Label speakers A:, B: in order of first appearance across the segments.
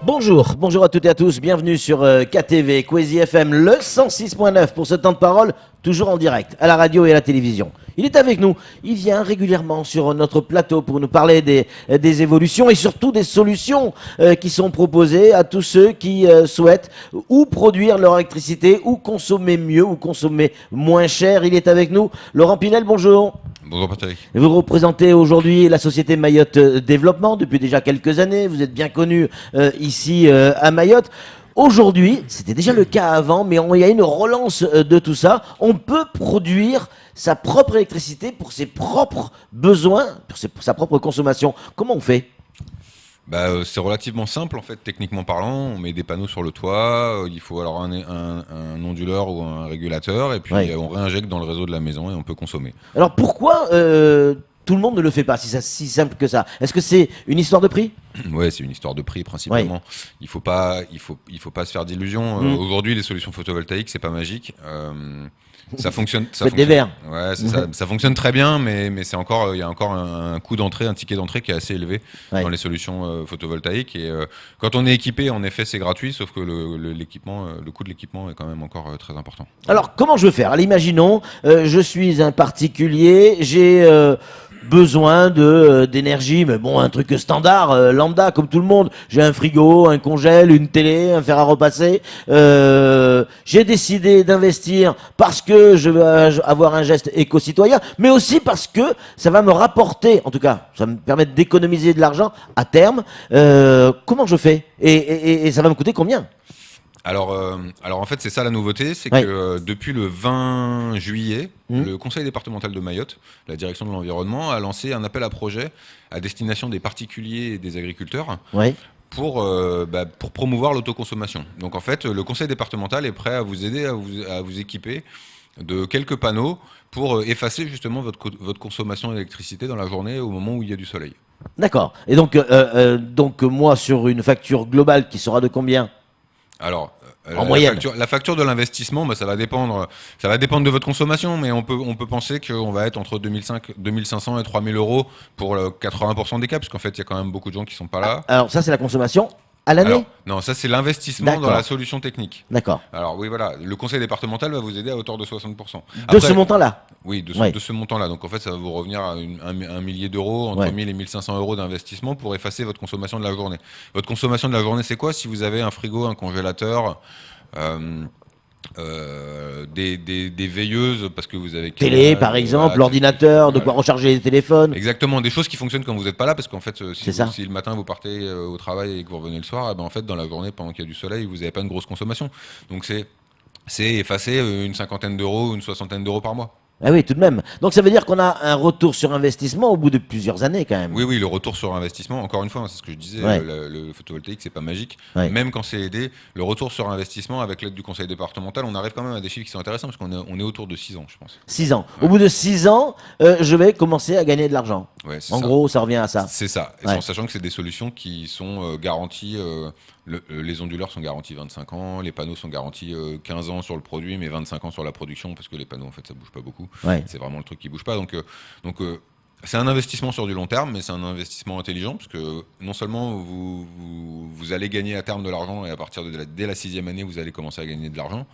A: Bonjour à toutes et à tous, bienvenue sur KTV, Kwezi FM, le 106.9 pour ce temps de parole, toujours en direct, à la radio et à la télévision. Il est avec nous, il vient régulièrement sur notre plateau pour nous parler des évolutions et surtout des solutions qui sont proposées à tous ceux qui souhaitent ou produire leur électricité ou consommer mieux ou consommer moins cher. Il est avec nous, Laurent Pinel, bonjour.
B: Bonjour Patrick.
A: Vous représentez aujourd'hui la société Mayotte Développement depuis déjà quelques années. Vous êtes bien connu ici à Mayotte. Aujourd'hui, c'était déjà le cas avant, mais il y a une relance de tout ça. On peut produire sa propre électricité pour ses propres besoins, pour sa propre consommation. Comment on fait ?
B: C'est relativement simple en fait, techniquement parlant. On met des panneaux sur le toit, il faut alors un onduleur ou un régulateur, et puis on réinjecte dans le réseau de la maison et on peut consommer.
A: Alors pourquoi tout le monde ne le fait pas, si simple que ça ? Est-ce que c'est une histoire de prix ?
B: Ouais, c'est une histoire de prix principalement. Ouais. Il faut pas se faire d'illusions. Aujourd'hui, les solutions photovoltaïques, c'est pas magique. Ça fonctionne.
A: Des verres.
B: Ouais, c'est ça. Ça fonctionne très bien, mais c'est encore, il y a encore un coût d'entrée, un ticket d'entrée qui est assez élevé dans les solutions photovoltaïques. Et quand on est équipé, en effet, c'est gratuit, sauf que le coût de l'équipement est quand même encore très important.
A: Alors, comment je veux faire ? Alors, imaginons, je suis un particulier, j'ai besoin d'énergie, mais bon, un truc standard, lambda, comme tout le monde. J'ai un frigo, un congèle, une télé, un fer à repasser. J'ai décidé d'investir parce que je veux avoir un geste éco-citoyen, mais aussi parce que ça va me rapporter, en tout cas, ça va me permettre d'économiser de l'argent à terme. Comment je fais ? Et ça va me coûter combien ?
B: Alors en fait, c'est ça la nouveauté, c'est que depuis le 20 juillet, le conseil départemental de Mayotte, la direction de l'environnement, a lancé un appel à projet à destination des particuliers et des agriculteurs pour promouvoir l'autoconsommation. Donc en fait, le conseil départemental est prêt à vous aider, à vous équiper de quelques panneaux pour effacer justement votre consommation d'électricité dans la journée au moment où il y a du soleil.
A: D'accord. Et donc moi, sur une facture globale qui sera de combien ?
B: Alors,
A: en moyenne.
B: La facture de l'investissement, ça va dépendre de votre consommation, mais on peut penser qu'on va être entre 2500 et 3000 euros pour 80% des cas, parce qu'en fait, il y a quand même beaucoup de gens qui sont pas là.
A: Alors ça, c'est la consommation à l'année ?
B: Non, ça c'est l'investissement dans la solution technique.
A: D'accord.
B: Alors oui, voilà, le conseil départemental va vous aider à hauteur de 60%.
A: De ce montant-là ?
B: Oui, de ce montant-là. Donc en fait, ça va vous revenir à un millier d'euros, entre 1000 et 1500 euros d'investissement pour effacer votre consommation de la journée. Votre consommation de la journée, c'est quoi ? Si vous avez un frigo, un congélateur, des veilleuses parce que vous avez
A: télé par exemple, l'ordinateur, de quoi recharger les téléphones.
B: Exactement, des choses qui fonctionnent quand vous n'êtes pas là, parce qu'en fait si le matin vous partez au travail et que vous revenez le soir, en fait dans la journée pendant qu'il y a du soleil vous n'avez pas une grosse consommation, donc c'est effacer une cinquantaine d'euros, une soixantaine d'euros par mois.
A: Ah oui, tout de même. Donc ça veut dire qu'on a un retour sur investissement au bout de plusieurs années quand même.
B: Oui, le retour sur investissement, encore une fois, c'est ce que je disais, le photovoltaïque, c'est pas magique. Même quand c'est aidé, le retour sur investissement avec l'aide du conseil départemental, on arrive quand même à des chiffres qui sont intéressants parce qu'on est autour de 6 ans, je pense.
A: 6 ans. Au bout de 6 ans, je vais commencer à gagner de l'argent. En gros, ça revient à ça.
B: C'est ça. Et en sachant que c'est des solutions qui sont garanties. Les onduleurs sont garantis 25 ans, les panneaux sont garantis 15 ans sur le produit, mais 25 ans sur la production, parce que les panneaux, en fait, ça bouge pas beaucoup. C'est vraiment le truc qui bouge pas. Donc c'est un investissement sur du long terme, mais c'est un investissement intelligent, parce que non seulement vous allez gagner à terme de l'argent, et à partir dès la 6e année, vous allez commencer à gagner de l'argent.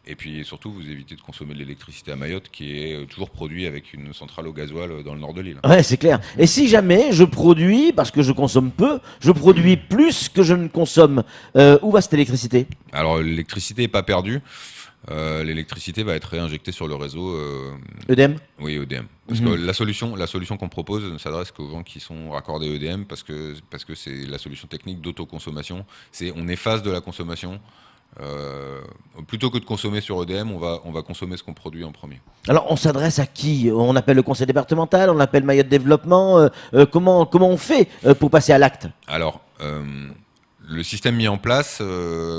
B: Et puis surtout, vous évitez de consommer de l'électricité à Mayotte, qui est toujours produit avec une centrale au gasoil dans le nord de l'île.
A: Ouais, c'est clair. Et si jamais je produis, parce que je consomme peu, je produis plus que je ne consomme, où va cette électricité ?
B: Alors l'électricité n'est pas perdue. L'électricité va être réinjectée sur le réseau
A: EDM ?
B: Oui, EDM. Parce que la solution qu'on propose ne s'adresse qu'aux gens qui sont raccordés EDM, parce que c'est la solution technique d'autoconsommation. On efface de la consommation. Plutôt que de consommer sur EDM, on va consommer ce qu'on produit en premier.
A: Alors on s'adresse à qui ? On appelle le conseil départemental, on appelle Mayotte Développement. Comment on fait pour passer à l'acte ?
B: Alors le système mis en place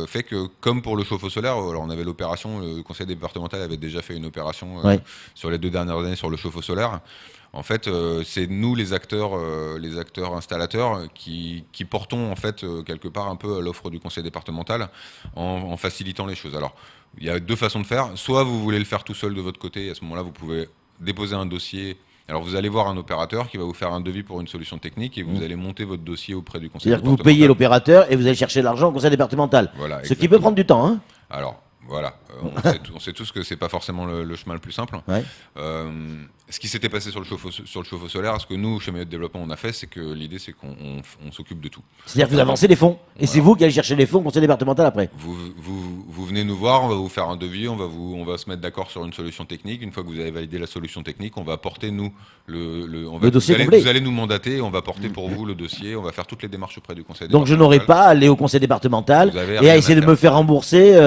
B: fait que, comme pour le chauffe-eau solaire, alors on avait l'opération, le conseil départemental avait déjà fait une opération sur les 2 dernières années sur le chauffe-eau solaire. En fait, c'est nous les acteurs installateurs qui portons en fait quelque part un peu l'offre du conseil départemental en facilitant les choses. Alors, il y a 2 façons de faire. Soit vous voulez le faire tout seul de votre côté, et à ce moment-là, vous pouvez déposer un dossier Alors vous allez voir un opérateur qui va vous faire un devis pour une solution technique et vous allez monter votre dossier auprès du conseil
A: C'est-à-dire que
B: départemental.
A: vous payez l'opérateur et vous allez chercher l'argent au conseil départemental.
B: Voilà,
A: ce qui peut prendre du temps. Hein.
B: Alors, voilà, on sait tous que c'est pas forcément le chemin le plus simple.
A: Ouais.
B: Ce qui s'était passé sur le chauffe-eau solaire, ce que nous, chez Mayotte Développement, on a fait, c'est que l'idée, c'est qu'on s'occupe de tout.
A: C'est-à-dire que vous avancez les fonds, et c'est vous qui allez chercher les fonds au conseil départemental après.
B: Vous venez nous voir, on va vous faire un devis, on va se mettre d'accord sur une solution technique. Une fois que vous avez validé la solution technique, on va porter, nous,
A: le dossier
B: vous
A: complet.
B: Vous allez nous mandater, on va porter pour vous le dossier, on va faire toutes les démarches auprès du conseil
A: Donc
B: départemental.
A: je n'aurai pas à aller au conseil départemental et à essayer de me faire rembourser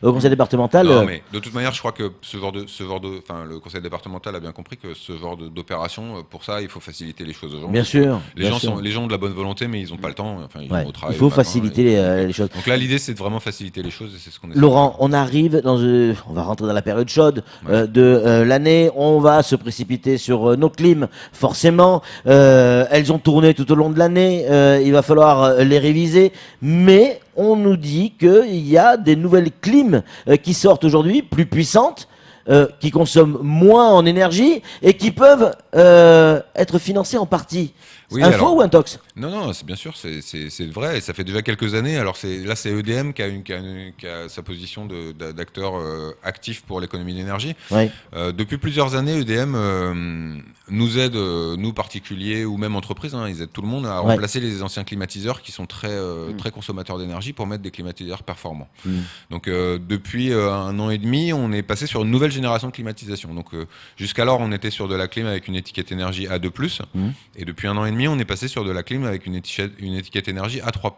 A: au conseil départemental.
B: Non, mais de toute manière, je crois que le conseil départemental a bien compris que ce genre d'opération, pour ça, il faut faciliter les choses aux gens.
A: Bien sûr.
B: Les gens ont de la bonne volonté, mais ils n'ont pas le temps. Enfin, ils vont au travail.
A: Il faut faciliter les choses.
B: Donc là, l'idée, c'est de vraiment faciliter les choses, et c'est ce qu'on essaie.
A: Laurent, on arrive on va rentrer dans la période chaude de l'année. On va se précipiter sur nos clims, forcément. Elles ont tourné tout au long de l'année. Il va falloir les réviser, mais on nous dit qu'il y a des nouvelles clims qui sortent aujourd'hui, plus puissantes, qui consomment moins en énergie et qui peuvent être financées en partie.
B: Oui,
A: Info ou intox?
B: Non, c'est bien sûr, c'est vrai, et ça fait déjà quelques années. Alors là, c'est EDM qui a sa position d'acteur actif pour l'économie d'énergie.
A: Ouais.
B: Depuis plusieurs années, EDM nous aide, nous particuliers ou même entreprises, ils aident tout le monde à remplacer les anciens climatiseurs qui sont très consommateurs d'énergie pour mettre des climatiseurs performants. Donc depuis 1 an et demi, on est passé sur une nouvelle génération de climatisation. Donc jusqu'alors, on était sur de la clim avec une étiquette énergie A2+, et depuis 1 an et demi, on est passé sur de la clim avec une étiquette énergie A3+.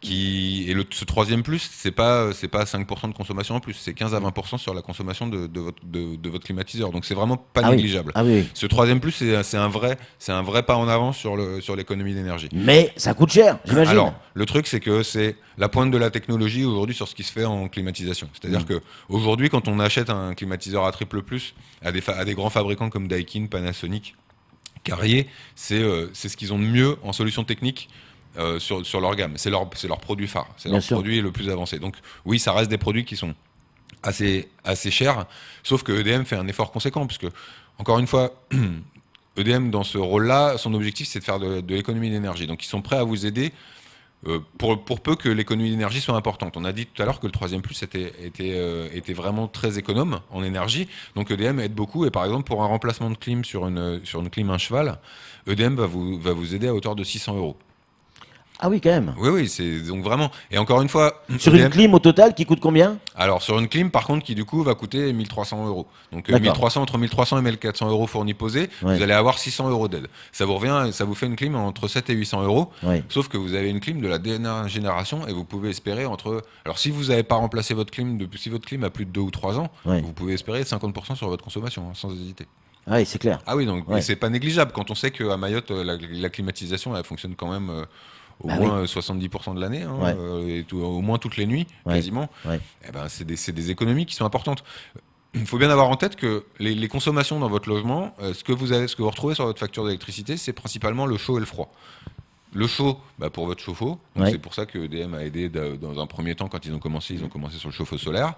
B: Ce troisième plus, c'est pas 5% de consommation en plus, c'est 15 à 20% sur la consommation de votre climatiseur. Donc c'est vraiment pas négligeable.
A: Oui.
B: Ce troisième plus, c'est un vrai pas en avant sur l'économie d'énergie.
A: Mais ça coûte cher, j'imagine.
B: Alors, le truc, c'est que c'est la pointe de la technologie aujourd'hui sur ce qui se fait en climatisation. C'est-à-dire que aujourd'hui, quand on achète un climatiseur à triple plus à des grands fabricants comme Daikin, Panasonic, Carrier, c'est ce qu'ils ont de mieux en solution technique sur leur gamme. C'est leur produit phare, c'est leur produit le plus avancé. Donc oui, ça reste des produits qui sont assez chers, sauf que EDM fait un effort conséquent, puisque, encore une fois, EDM, dans ce rôle-là, son objectif, c'est de faire de l'économie d'énergie. Donc ils sont prêts à vous aider pour peu que l'économie d'énergie soit importante. On a dit tout à l'heure que le troisième plus était vraiment très économe en énergie. Donc EDM aide beaucoup. Et par exemple, pour un remplacement de clim sur une clim 1 cheval, EDM va vous aider à hauteur de 600 €.
A: Ah oui, quand même.
B: Oui, c'est donc vraiment. Et encore une fois.
A: Sur une clim au total qui coûte combien?
B: Alors, sur une clim, par contre, qui du coup va coûter 1 300 €. Donc, entre 1 300 et 1 400 € fournis posés, vous allez avoir 600 € d'aide. Ça vous fait une clim entre 7 et 800 €. Sauf que vous avez une clim de la dernière génération et vous pouvez espérer Alors, si vous n'avez pas remplacé votre clim, si votre clim a plus de 2 ou 3 ans, vous pouvez espérer 50% sur votre consommation, sans hésiter.
A: Ah oui, c'est clair.
B: Ah oui, donc c'est pas négligeable quand on sait qu'à Mayotte, la climatisation, elle fonctionne quand même. Au moins 70% de l'année, et au moins toutes les nuits, quasiment. Eh ben, c'est des économies qui sont importantes. Il faut bien avoir en tête que les consommations dans votre logement, ce que vous retrouvez sur votre facture d'électricité, c'est principalement le chaud et le froid. Le chaud, pour votre chauffe-eau. C'est pour ça que EDM a aidé dans un premier temps, quand ils ont commencé sur le chauffe-eau solaire.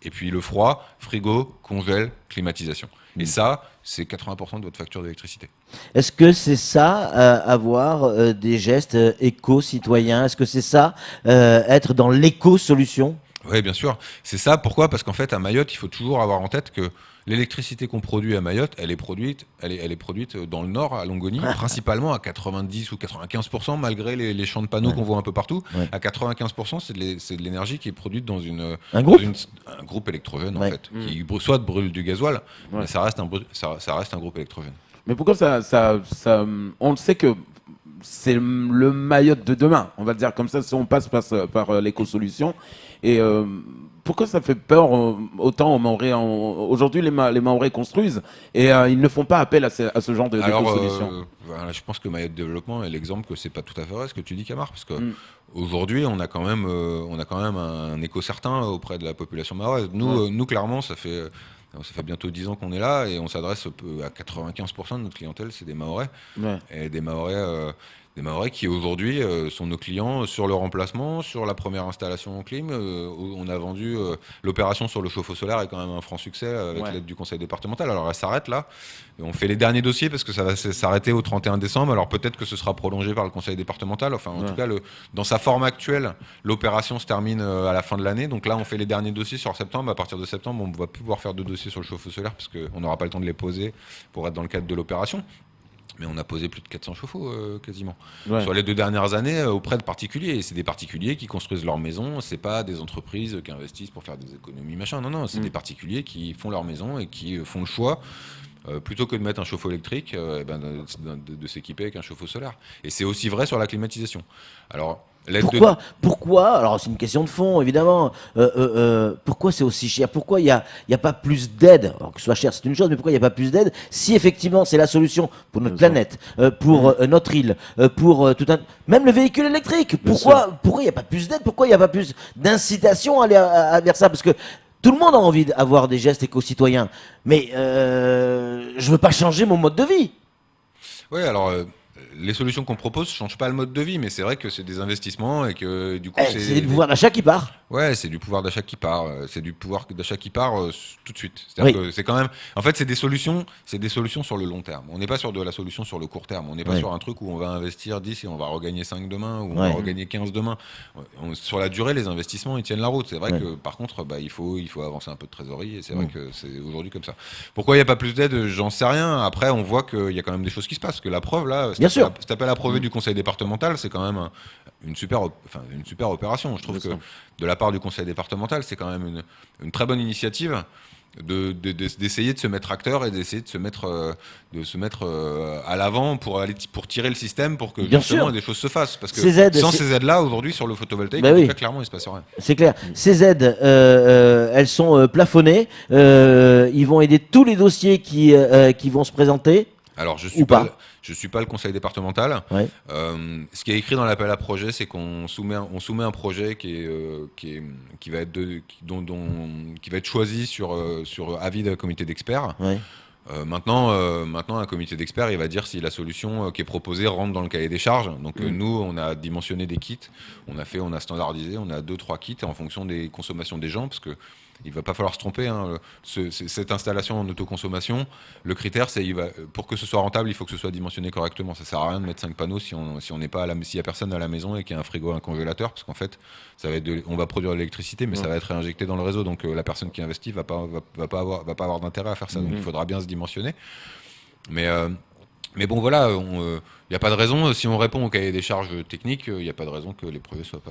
B: Et puis le froid, frigo, congèle, climatisation. Et ça, c'est 80% de votre facture d'électricité.
A: Est-ce que c'est ça, avoir des gestes éco-citoyens? Est-ce que c'est ça, être dans l'éco-solution?
B: Oui, bien sûr. C'est ça. Pourquoi? Parce qu'en fait, à Mayotte, il faut toujours avoir en tête que l'électricité qu'on produit à Mayotte, elle est produite dans le nord, à Longoni, principalement à 90 ou 95%, malgré les champs de panneaux qu'on voit un peu partout. À 95%, c'est de l'énergie qui est produite dans un groupe électrogène, en fait, qui soit brûle du gasoil, mais ça reste un groupe électrogène.
C: Mais pourquoi on le sait que c'est le Mayotte de demain, on va le dire comme ça, si on passe par l'éco-solution. Et pourquoi ça fait peur autant aux Mahorais? Aujourd'hui, les Mahorais construisent et ils ne font pas appel à ce genre d'éco-solution.
B: Je pense que Mayotte Développement est l'exemple que c'est pas tout à fait vrai ce que tu dis, Camar, parce que aujourd'hui, on a quand même un écho certain auprès de la population mahoraise. Nous, clairement, ça fait bientôt 10 ans qu'on est là et on s'adresse à 95% de notre clientèle, c'est des Mahorais. Et des Mahorais Des Mahorais qui aujourd'hui sont nos clients sur le remplacement, sur la première installation en clim. On a vendu l'opération sur le chauffe-eau solaire est quand même un franc succès avec l'aide du conseil départemental. Alors elle s'arrête là. On fait les derniers dossiers parce que ça va s'arrêter au 31 décembre. Alors peut-être que ce sera prolongé par le conseil départemental. Enfin en tout cas, dans sa forme actuelle, l'opération se termine à la fin de l'année. Donc là, on fait les derniers dossiers sur septembre. À partir de septembre, on ne va plus pouvoir faire de dossiers sur le chauffe-eau solaire parce qu'on n'aura pas le temps de les poser pour être dans le cadre de l'opération. Mais on a posé plus de 400 chauffe-eau quasiment sur les 2 dernières années auprès de particuliers. Et c'est des particuliers qui construisent leur maison. C'est pas des entreprises qui investissent pour faire des économies machin. Non, c'est des particuliers qui font leur maison et qui font le choix. Plutôt que de mettre un chauffe-eau électrique, de s'équiper avec un chauffe-eau solaire. Et c'est aussi vrai sur la climatisation. Alors,
A: pourquoi alors c'est une question de fond, évidemment. Pourquoi c'est aussi cher? Pourquoi il y a pas plus d'aide? Alors que ce soit cher, c'est une chose, mais pourquoi il n'y a pas plus d'aide si effectivement c'est la solution pour notre planète, pour notre île, pour même le véhicule électrique? Pourquoi il n'y a pas plus d'aide? Pourquoi il n'y a pas plus d'incitation à aller vers ça? Parce que tout le monde a envie d'avoir des gestes éco-citoyens, mais je veux pas changer mon mode de vie.
B: Oui, alors les solutions qu'on propose ne changent pas le mode de vie, mais c'est vrai que c'est des investissements et que du coup
A: c'est du pouvoir d'achat qui part.
B: Ouais, c'est du pouvoir d'achat qui part. C'est du pouvoir d'achat qui part tout de suite. C'est-à-dire que c'est quand même. En fait, c'est des solutions sur le long terme. On n'est pas sur de la solution sur le court terme. On n'est pas sur un truc où on va investir 10 et on va regagner 5 demain ou on va regagner 15 demain. Sur la durée, les investissements ils tiennent la route. C'est vrai que par contre, il faut avancer un peu de trésorerie et c'est vrai que c'est aujourd'hui comme ça. Pourquoi il n'y a pas plus d'aide? J'en sais rien. Après, on voit qu'il y a quand même des choses qui se passent. Que la preuve là, cet appel à projet du conseil départemental, c'est quand même une super opération. Je trouve que de la part du conseil départemental, c'est quand même une très bonne initiative d'essayer de se mettre acteur et d'essayer de se mettre à l'avant pour tirer le système pour que justement des choses se fassent. Parce que sans ces aides-là, aujourd'hui, sur le photovoltaïque, en tout cas, clairement, il ne se passe rien.
A: C'est clair. Ces aides, elles sont plafonnées. Ils vont aider tous les dossiers qui vont se présenter.
B: Alors, je suis pas le conseil départemental. Ce qui est écrit dans l'appel à projet, c'est qu'on soumet un projet qui va être choisi sur avis d'un comité d'experts. Maintenant, un comité d'experts, il va dire si la solution qui est proposée rentre dans le cahier des charges. Donc nous, on a dimensionné des kits, on a standardisé, on a 2-3 kits en fonction des consommations des gens, parce que il va pas falloir se tromper. Cette installation en autoconsommation, le critère, c'est pour que ce soit rentable, il faut que ce soit dimensionné correctement. Ça sert à rien de mettre 5 panneaux si on n'est pas s'il y a personne à la maison et qu'il y a un frigo, un congélateur, parce qu'en fait, on va produire de l'électricité, mais ça va être réinjecté dans le réseau. Donc la personne qui investit va pas avoir d'intérêt à faire ça. Donc il faudra bien se dimensionner. Mais bon, voilà, il n'y a pas de raison, si on répond au cahier des charges techniques, il n'y a pas de raison que les projets soient pas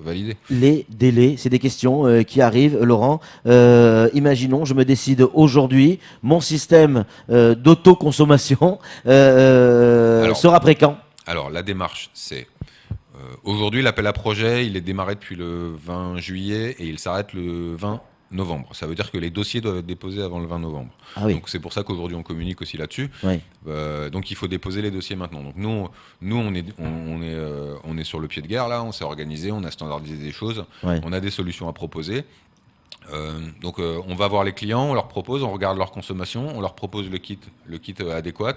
B: validés.
A: Les délais, c'est des questions qui arrivent, Laurent. Imaginons, je me décide aujourd'hui, mon système d'autoconsommation sera prêt quand?
B: Alors, la démarche, c'est... aujourd'hui, l'appel à projet, il est démarré depuis le 20 juillet et il s'arrête le 20 novembre. Ça veut dire que les dossiers doivent être déposés avant le 20 novembre. Donc c'est pour ça qu'aujourd'hui on communique aussi là-dessus. Donc il faut déposer les dossiers maintenant. Donc nous on est sur le pied de guerre là, on s'est organisé, on a standardisé des choses, on a des solutions à proposer. Donc on va voir les clients, on leur propose, on regarde leur consommation, on leur propose le kit adéquat.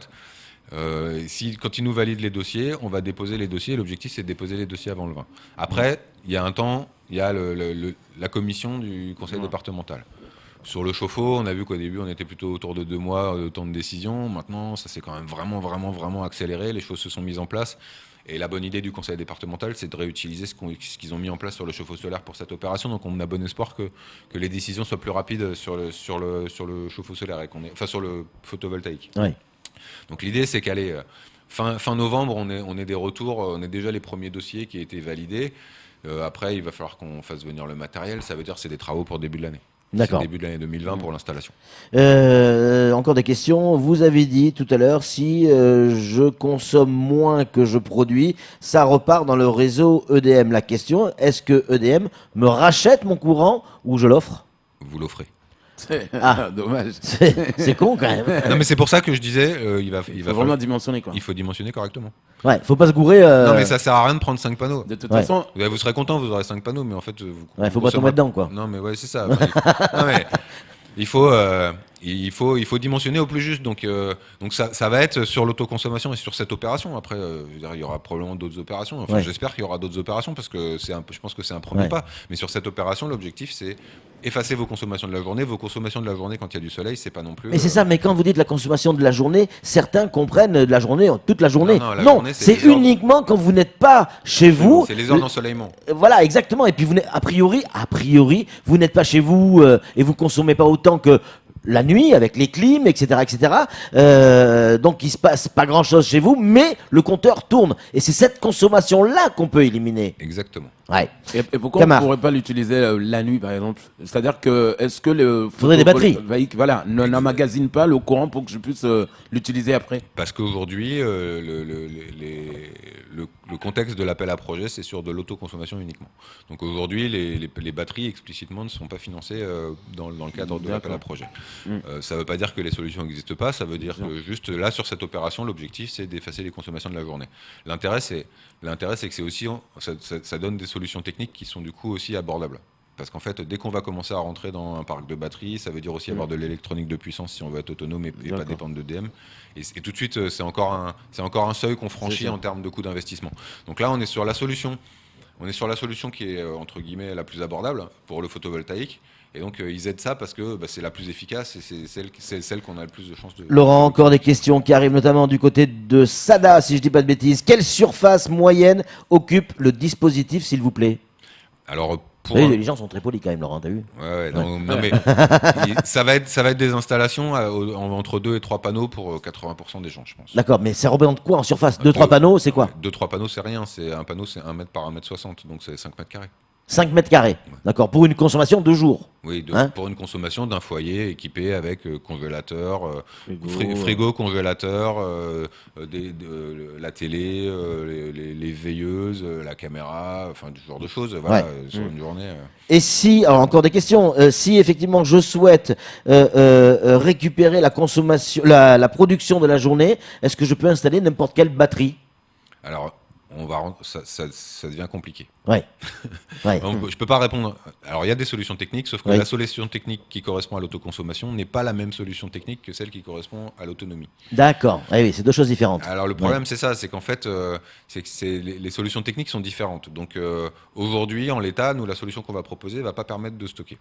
B: Quand ils nous valident les dossiers, on va déposer les dossiers. L'objectif, c'est de déposer les dossiers avant le 20. Après, il y a un temps, il y a la commission du conseil départemental. Sur le chauffe-eau, on a vu qu'au début, on était plutôt autour de 2 mois de temps de décision. Maintenant, ça s'est quand même vraiment accéléré. Les choses se sont mises en place. Et la bonne idée du conseil départemental, c'est de réutiliser ce qu'ils ont mis en place sur le chauffe-eau solaire pour cette opération. Donc on a bon espoir que les décisions soient plus rapides sur le chauffe-eau solaire, sur le photovoltaïque. Donc l'idée, c'est qu'aller fin novembre, on est des retours, on est déjà les premiers dossiers qui ont été validés. Après, il va falloir qu'on fasse venir le matériel. Ça veut dire que c'est des travaux pour début de l'année.
A: D'accord.
B: C'est début de l'année 2020 pour l'installation.
A: Encore des questions. Vous avez dit tout à l'heure, si je consomme moins que je produis, ça repart dans le réseau EDM. La question, est-ce que EDM me rachète mon courant ou je l'offre?
B: Vous l'offrez.
C: Dommage.
A: C'est con quand même.
B: Non, mais c'est pour ça que je disais, il va
C: vraiment dimensionner quoi.
B: Il faut dimensionner correctement.
A: Faut pas se gourer.
B: Non, mais ça sert à rien de prendre 5 panneaux.
C: De toute façon,
B: vous serez content, vous aurez 5 panneaux, mais en fait,
A: faut pas tomber dedans quoi.
B: Non, mais c'est ça. Non, mais il faut Il faut dimensionner au plus juste. Donc ça va être sur l'autoconsommation et sur cette opération. Après, je veux dire, il y aura probablement d'autres opérations. Enfin, j'espère qu'il y aura d'autres opérations parce que je pense que c'est un premier pas. Mais sur cette opération, l'objectif, c'est effacer vos consommations de la journée. Vos consommations de la journée, quand il y a du soleil, c'est pas non plus.
A: Mais c'est ça, mais quand vous dites la consommation de la journée, certains comprennent de la journée, toute la journée. Non, c'est uniquement quand vous n'êtes pas chez vous.
B: C'est les heures d'ensoleillement.
A: Voilà, exactement. Et puis, a priori, vous n'êtes pas chez vous et vous consommez pas autant que la nuit avec les clims, etc., etc. Donc il se passe pas grand-chose chez vous, mais le compteur tourne. Et c'est cette consommation-là qu'on peut éliminer.
B: Exactement.
A: Ouais.
C: Et pourquoi on ne pourrait pas l'utiliser la nuit, par exemple? C'est-à-dire que est-ce que le
A: faudrait des batteries,
C: voilà, n'emmagasine pas le courant pour que je puisse l'utiliser après?
B: Parce qu'aujourd'hui, le contexte de l'appel à projet, c'est sur de l'autoconsommation uniquement. Donc aujourd'hui, les batteries explicitement ne sont pas financées dans le cadre de l'appel à projet. Ça ne veut pas dire que les solutions n'existent pas, ça veut dire que juste là, sur cette opération, l'objectif, c'est d'effacer les consommations de la journée. L'intérêt, c'est que c'est aussi, ça donne des solutions techniques qui sont du coup aussi abordables. Parce qu'en fait, dès qu'on va commencer à rentrer dans un parc de batteries, ça veut dire aussi avoir de l'électronique de puissance si on veut être autonome et pas dépendre de DM. Et tout de suite, c'est encore un seuil qu'on franchit en termes de coût d'investissement. Donc là, on est sur la solution. On est sur la solution qui est, entre guillemets, la plus abordable pour le photovoltaïque. Et donc, ils aident ça parce que c'est la plus efficace et c'est celle qu'on a le plus de chances de...
A: Laurent, encore des questions qui arrivent notamment du côté de Sada, si je dis pas de bêtises. Quelle surface moyenne occupe le dispositif, s'il vous plaît?
B: Alors,
A: les gens sont très polis quand même, Laurent, t'as vu?
B: Non, mais ça va être des installations entre 2 et 3 panneaux pour 80% des gens, je pense.
A: D'accord, mais ça représente quoi en surface? 2-3 panneaux, c'est quoi?
B: 2-3 panneaux, c'est rien. Un panneau, c'est 1 mètre par 1,60 m, donc c'est 5 mètres carrés.
A: 5 mètres carrés, d'accord, pour une consommation de jour.
B: Oui, pour une consommation d'un foyer équipé avec congélateur, frigo, congélateur, la télé, les veilleuses, la caméra, enfin du genre de choses, voilà, sur une journée.
A: Et si, alors encore des questions, si effectivement je souhaite récupérer la consommation, la production de la journée, est-ce que je peux installer n'importe quelle batterie?
B: Alors, ça devient compliqué.
A: Ouais.
B: Je peux pas répondre. Alors, il y a des solutions techniques, sauf que la solution technique qui correspond à l'autoconsommation n'est pas la même solution technique que celle qui correspond à l'autonomie.
A: D'accord. Oui, c'est deux choses différentes.
B: Alors, le problème, c'est ça, c'est qu'en fait, les solutions techniques sont différentes. Donc, aujourd'hui, en l'état, nous, la solution qu'on va proposer va pas permettre de stocker.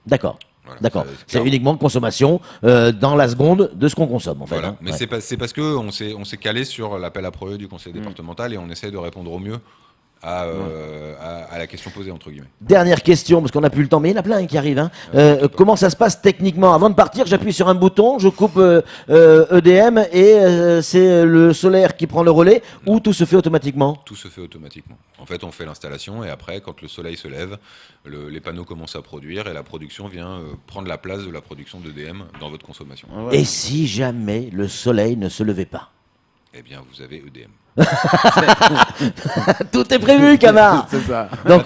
A: D'accord. Voilà, d'accord. C'est uniquement consommation dans la seconde de ce qu'on consomme, en fait.
B: Voilà. Mais c'est parce qu'on s'est calé sur l'appel à projet du conseil départemental et on essaie de répondre au mieux à la question posée, entre guillemets.
A: Dernière question, parce qu'on n'a plus le temps, mais il y en a plein qui arrivent. Comment ça se passe techniquement? Avant de partir, j'appuie sur un bouton, je coupe EDM et c'est le solaire qui prend le relais, ou tout se fait automatiquement?
B: Tout se fait automatiquement. En fait, on fait l'installation et après, quand le soleil se lève, les panneaux commencent à produire et la production vient prendre la place de la production d'EDM dans votre consommation.
A: Et si jamais le soleil ne se levait pas?
B: Eh bien, vous avez EDM.
A: Tout est prévu, Camar.
C: C'est ça.
A: Donc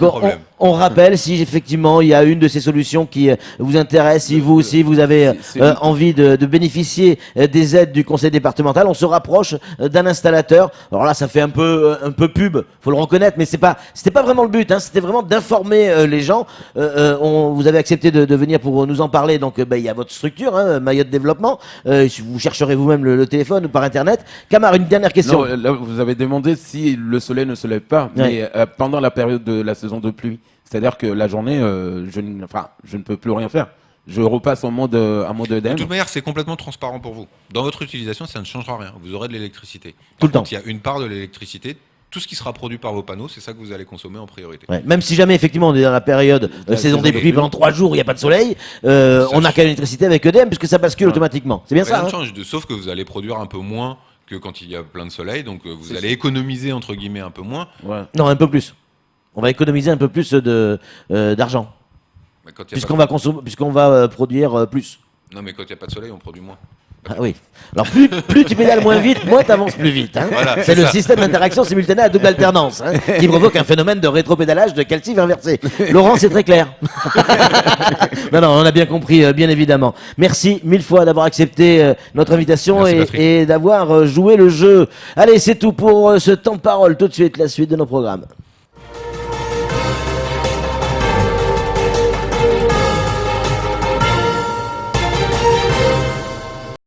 A: on rappelle, si effectivement il y a une de ces solutions qui vous intéresse, si vous aussi vous avez envie de bénéficier des aides du conseil départemental, on se rapproche d'un installateur. Alors là, ça fait un peu pub, faut le reconnaître, mais c'était pas vraiment le but. C'était vraiment d'informer les gens. Vous avez accepté de venir pour nous en parler. Donc il y a votre structure, Mayotte Développement. Vous chercherez vous-même le téléphone ou par internet. Camar, une dernière question.
C: Non, là, vous avez demandé si le soleil ne se lève pas, mais pendant la période de la saison de pluie, c'est-à-dire que la journée, je ne peux plus rien faire. Je repasse en mode EDM.
B: De toute manière, c'est complètement transparent pour vous. Dans votre utilisation, ça ne changera rien. Vous aurez de l'électricité.
A: Tout le temps.
B: Il y a une part de l'électricité. Tout ce qui sera produit par vos panneaux, c'est ça que vous allez consommer en priorité.
A: Ouais, même si jamais, effectivement, on est dans la période de saison des pluies, pendant 3 jours, il n'y a pas de soleil, on n'a qu'à l'électricité avec EDM, puisque ça bascule automatiquement. C'est bien ça,
B: change, sauf que vous allez produire un peu moins que quand il y a plein de soleil, donc vous allez économiser, entre guillemets, un peu moins.
A: Ouais. Non, un peu plus. On va économiser un peu plus d'argent. Puisqu'on va produire plus.
B: Non, mais quand il n'y a pas de soleil, on produit moins.
A: Ah oui. Alors plus tu pédales moins vite, moins tu avances plus vite. Voilà, c'est le système d'interaction simultanée à double alternance qui provoque un phénomène de rétropédalage de calcif inversé. Laurent, c'est très clair. Non, on a bien compris, bien évidemment. Merci 1000 fois d'avoir accepté notre invitation et d'avoir joué le jeu. Allez, c'est tout pour ce temps de parole. Tout de suite, la suite de nos programmes.